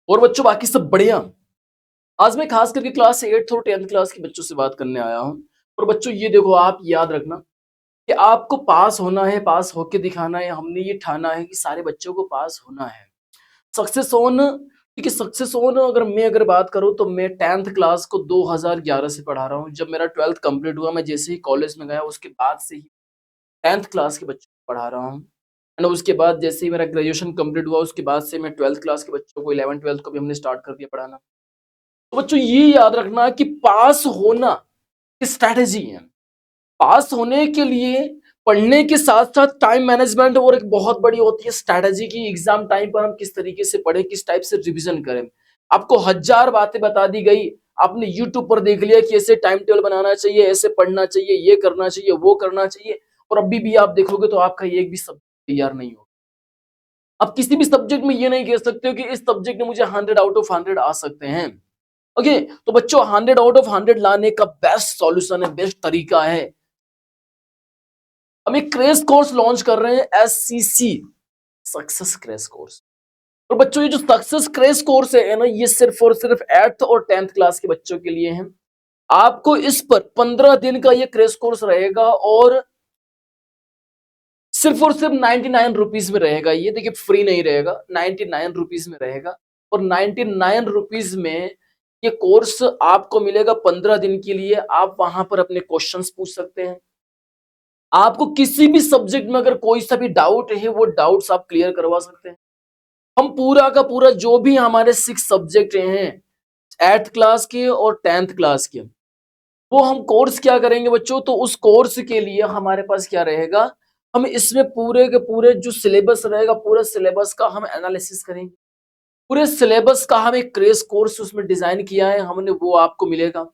और बच्चों बाकी सब बढ़िया। आज मैं खास करके क्लास 8th और 10th क्लास के बच्चों से बात करने आया हूँ। और बच्चों ये देखो, आप याद रखना कि आपको पास होना है, पास होके दिखाना है। हमने ये ठाना है कि सारे बच्चों को पास होना है। सक्सेस ऑन, देखिए सक्सेस ऑन अगर बात करूँ तो मैं 10th क्लास को 2011 से पढ़ा रहा हूँ। जब मेरा 12th कंप्लीट हुआ, मैं जैसे ही कॉलेज में गया उसके बाद से ही 10th क्लास के बच्चों को पढ़ा रहा हूँ। एंड उसके बाद जैसे ही मेरा ग्रेजुएशन कंप्लीट हुआ, उसके बाद से मैं 12th क्लास के बच्चों को 11th-12th को भी हमने स्टार्ट कर दिया पढ़ाना। तो बच्चों ये याद रखना कि पास होना स्ट्रैटेजी है। पास होने के लिए पढ़ने के साथ-साथ टाइम मैनेजमेंट और एक बहुत बड़ी होती है स्ट्रैटेजी की एग्ज़ाम टाइम पर हम किस तरीके से पढ़ें, किस टाइप से रिवीजन करें। आपको हज़ार बातें बता दी गई, आपने यूट्यूब पर देख लिया कि ऐसे टाइम टेबल बनाना चाहिए, ऐसे पढ़ना चाहिए, ये करना चाहिए, वो करना चाहिए, और अभी भी आप देखोगे तो आपका एक भी सब्जेक्ट तैयार नहीं होगा। आप किसी भी सब्जेक्ट में ये नहीं कह सकते हो कि इस सब्जेक्ट में मुझे 100 आउट ऑफ 100 आ सकते हैं। ओके, तो बच्चों 100 आउट ऑफ 100 लाने का बेस्ट सॉल्यूशन है, बेस्ट तरीका है, हम एक क्रैश कोर्स लॉन्च कर रहे हैं, एससीसी सक्सेस क्रैश कोर्स। और बच्चों ये जो सक्सेस क्रैश कोर्स है ना, ये सिर्फ और सिर्फ 8th और 10th क्लास के बच्चों के लिए है। आपको इस पर 15 दिन का ये क्रैश कोर्स रहेगा और सिर्फ और सिर्फ 99 रुपीज में रहेगा। ये देखिए फ्री नहीं रहेगा, 99 रुपीज में रहेगा। और 99 रुपीज में ये कोर्स आपको मिलेगा 15 दिन के लिए। आप वहां पर अपने क्वेश्चंस पूछ सकते हैं। आपको किसी भी सब्जेक्ट में अगर कोई सा भी डाउट है, वो डाउट्स आप क्लियर करवा सकते हैं। हम पूरा का पूरा जो भी हमारे 6 सब्जेक्ट हैं 8th क्लास के और 10th क्लास के, वो हम कोर्स क्या करेंगे बच्चों, तो उस कोर्स के लिए हमारे पास क्या रहेगा, हम इसमें पूरे के पूरे जो सिलेबस रहेगा, पूरे सिलेबस का हम एनालिसिस करेंगे। पूरे सिलेबस का हम एक क्रैश कोर्स उसमें डिजाइन किया है हमने, वो आपको मिलेगा।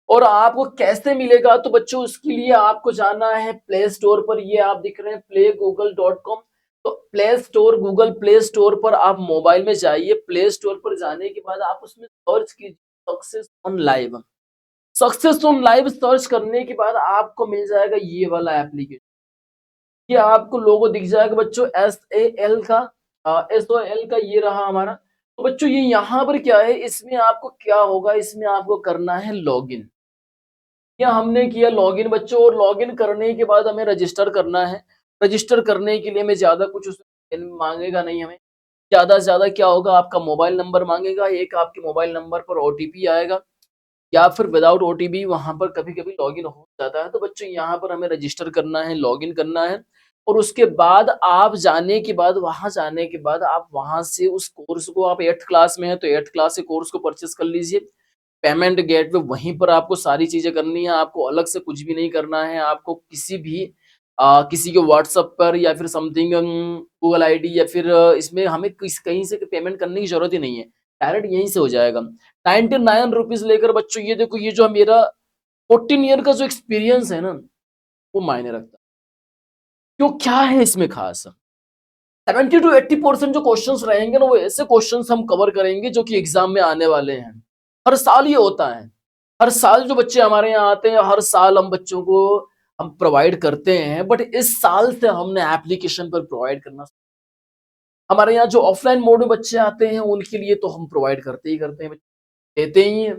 और आपको कैसे मिलेगा, तो बच्चों उसके लिए आपको जाना है प्ले स्टोर पर। ये आप दिख रहे हैं playgoogle.com। तो play store, Google play store पर आप मोबाइल में जाइए। प्ले स्टोर पर जाने के बाद आप उसमें सर्च कीजिए success on live. Success on live search करने के बाद आपको मिल जाएगा ये वाला एप्लीकेशन। ये आपको लोगो दिख जाएगा बच्चों, SAL का ये रहा हमारा। तो बच्चों ये यहाँ पर क्या है, इसमें आपको क्या होगा, इसमें आपको करना है लॉगिन। या हमने किया लॉगिन बच्चों, और लॉगिन करने के बाद हमें रजिस्टर करना है। रजिस्टर करने के लिए हमें ज़्यादा कुछ उसमें माँगेगा नहीं हमें। ज़्यादा से ज़्यादा क्या होगा, आपका मोबाइल नंबर माँगेगा, एक आपके मोबाइल नंबर पर ओटीपी आएगा, या फिर विदाउट ओटीपी वहाँ पर कभी-कभी लॉगिन हो जाता है। तो बच्चों यहाँ पर हमें रजिस्टर करना है, लॉगिन करना है, और उसके बाद आप जाने के बाद, वहाँ जाने के बाद आप वहाँ से उस कोर्स को, आप 8th क्लास में हैं तो 8th क्लास के कोर्स को परचेज़ कर लीजिए। पेमेंट गेटवे वहीं पर आपको सारी चीज़ें करनी है, आपको अलग से कुछ भी नहीं करना है। आपको किसी भी किसी के व्हाट्सएप पर या फिर समथिंग गूगल आईडी, या फिर इसमें हमें कहीं से पेमेंट करने की ज़रूरत ही नहीं है। डायरेक्ट यहीं से हो जाएगा। 99 रुपीज़ लेकर बच्चों, ये देखो, ये जो मेरा 14 ईयर का जो एक्सपीरियंस है ना, वो मायने रखता है। क्यों, क्या है इसमें खास? 70 टू 80% जो क्वेश्चंस रहेंगे ना, वो ऐसे क्वेश्चंस हम कवर करेंगे जो कि एग्जाम में आने वाले हैं। हर साल ये होता है। हर साल जो बच्चे हमारे यहाँ आते हैं, हर साल हम बच्चों को हम प्रोवाइड करते हैं, बट इस साल से हमने एप्लीकेशन पर प्रोवाइड करना। हमारे यहाँ जो ऑफलाइन मोड में बच्चे आते हैं उनके लिए तो हम प्रोवाइड करते ही करते हैं, देते ही हैं।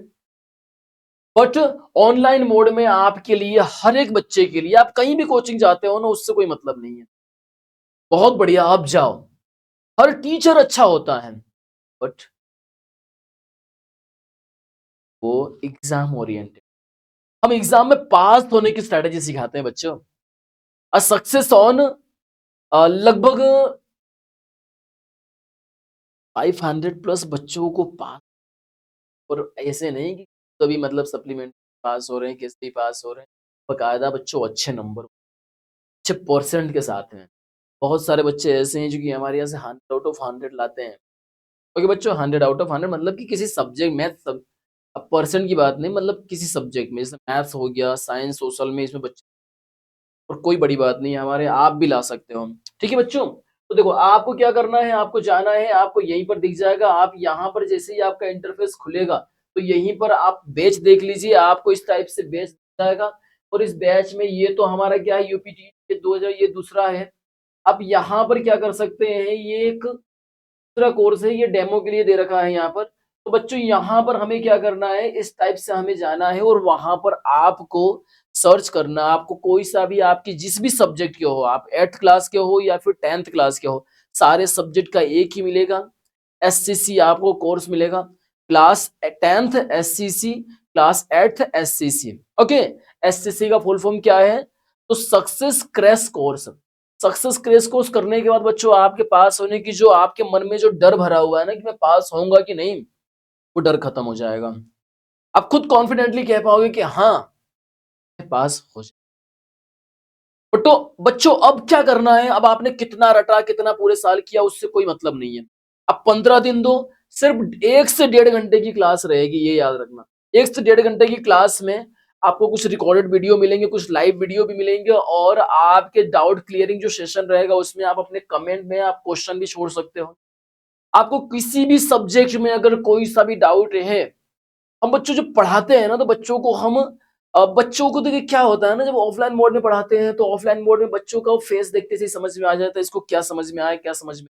बट ऑनलाइन मोड में आपके लिए, हर एक बच्चे के लिए, आप कहीं भी कोचिंग जाते हो ना, उससे कोई मतलब नहीं है। बहुत बढ़िया, आप जाओ। हर टीचर अच्छा होता है, बट वो एग्जाम ओरिएंटेड। हम एग्जाम में पास होने की स्ट्रेटेजी सिखाते हैं बच्चों। सक्सेस ऑन लगभग 500 प्लस बच्चों को पास। और ऐसे नहीं कि कभी मतलब सप्लीमेंट पास हो रहे हैं, कैसे ही पास हो रहे हैं। बकायदा बच्चों अच्छे नंबर, अच्छे परसेंट के साथ हैं। बहुत सारे बच्चे ऐसे हैं जो कि हमारे यहाँ से 100 आउट ऑफ 100 लाते हैं। ओके बच्चों, 100 आउट ऑफ 100 मतलब कि किसी सब्जेक्ट, मैथ सब, अब परसेंट की बात नहीं, मतलब किसी सब्जेक्ट में, जैसे मैथ्स हो गया, साइंस, सोशल में, इसमें बच्चे, और कोई बड़ी बात नहीं है, हमारे आप भी ला सकते हो। ठीक है बच्चों, तो देखो आपको क्या करना है, आपको जाना है, आपको यहीं पर दिख जाएगा। आप यहाँ पर जैसे ही आपका इंटरफेस खुलेगा, तो यहीं पर आप बैच देख लीजिए, आपको इस टाइप से बैच दिख जाएगा। और इस बैच में ये तो हमारा क्या है, यूपीटी 2000, ये दूसरा है। अब यहाँ पर क्या कर सकते हैं, ये एक दूसरा कोर्स है, ये डेमो के लिए दे रखा है यहाँ पर। तो बच्चों यहाँ पर हमें क्या करना है, इस टाइप से हमें जाना है और वहां पर आपको सर्च करना, आपको कोई सा भी आपकी जिस भी सब्जेक्ट के हो, आप 8th क्लास के हो या फिर 10th क्लास के हो, सारे सब्जेक्ट का एक ही मिलेगा। एससीसी आपको कोर्स मिलेगा, class 10th SCC, class 8th SCC. Okay, SCC का फुल फॉर्म क्या है, तो success crash course. Success crash course करने के बाद बच्चों आपके पास होने की जो आपके मन में जो डर भरा हुआ है ना कि मैं पास होऊंगा कि नहीं, वो डर खत्म हो जाएगा। आप खुद कॉन्फिडेंटली कह पाओगे कि हाँ मैं पास हो जाए। तो बच्चों अब क्या करना है, अब आपने कितना रटा, कितना पूरे साल किया, उससे कोई मतलब नहीं है। अब 15 दिन दो, सिर्फ 1 से 1.5 घंटे की क्लास रहेगी, ये याद रखना। 1 से 1.5 घंटे की क्लास में आपको कुछ रिकॉर्डेड वीडियो मिलेंगे, कुछ लाइव वीडियो भी मिलेंगे और आपके डाउट क्लियरिंग जो सेशन रहेगा उसमें आप अपने कमेंट में आप क्वेश्चन भी छोड़ सकते हो। आपको किसी भी सब्जेक्ट में अगर कोई सा भी डाउट है, हम बच्चों जब पढ़ाते हैं ना तो बच्चों को हम बच्चों को देखिए क्या होता है ना, जब ऑफलाइन मोड में पढ़ाते हैं तो ऑफलाइन मोड में बच्चों का फेस देखते से ही समझ में आ जाता है इसको क्या समझ में आया, क्या समझ में।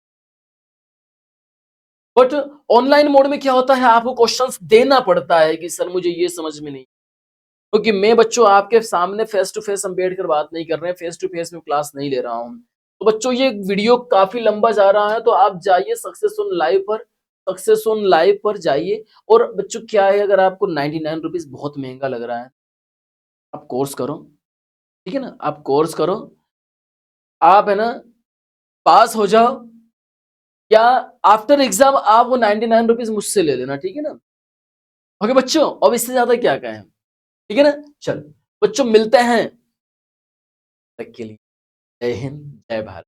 बट ऑनलाइन मोड में क्या होता है, आपको क्वेश्चंस देना पड़ता है कि सर मुझे ये समझ में नहीं, क्योंकि मैं बच्चों आपके सामने फेस टू फेस हम बैठ कर बात नहीं कर रहे हैं, फेस टू फेस में क्लास नहीं ले रहा हूँ। तो बच्चों ये वीडियो काफी लंबा जा रहा है, तो आप जाइए सक्सेस ऑन लाइव पर, सक्सेस ऑन लाइव पर जाइए। और बच्चों क्या है, अगर आपको 99 रुपीज बहुत महंगा लग रहा है, आप कोर्स करो, ठीक है ना, आप कोर्स करो, आप है ना पास हो जाओ, या आफ्टर एग्जाम आप वो 99 रुपीज मुझसे ले लेना, ठीक है ना। ओके बच्चों, अब इससे ज्यादा क्या कहें, ठीक है ना। चलो बच्चों मिलते हैं, तक के लिए जय हिंद, जय भारत।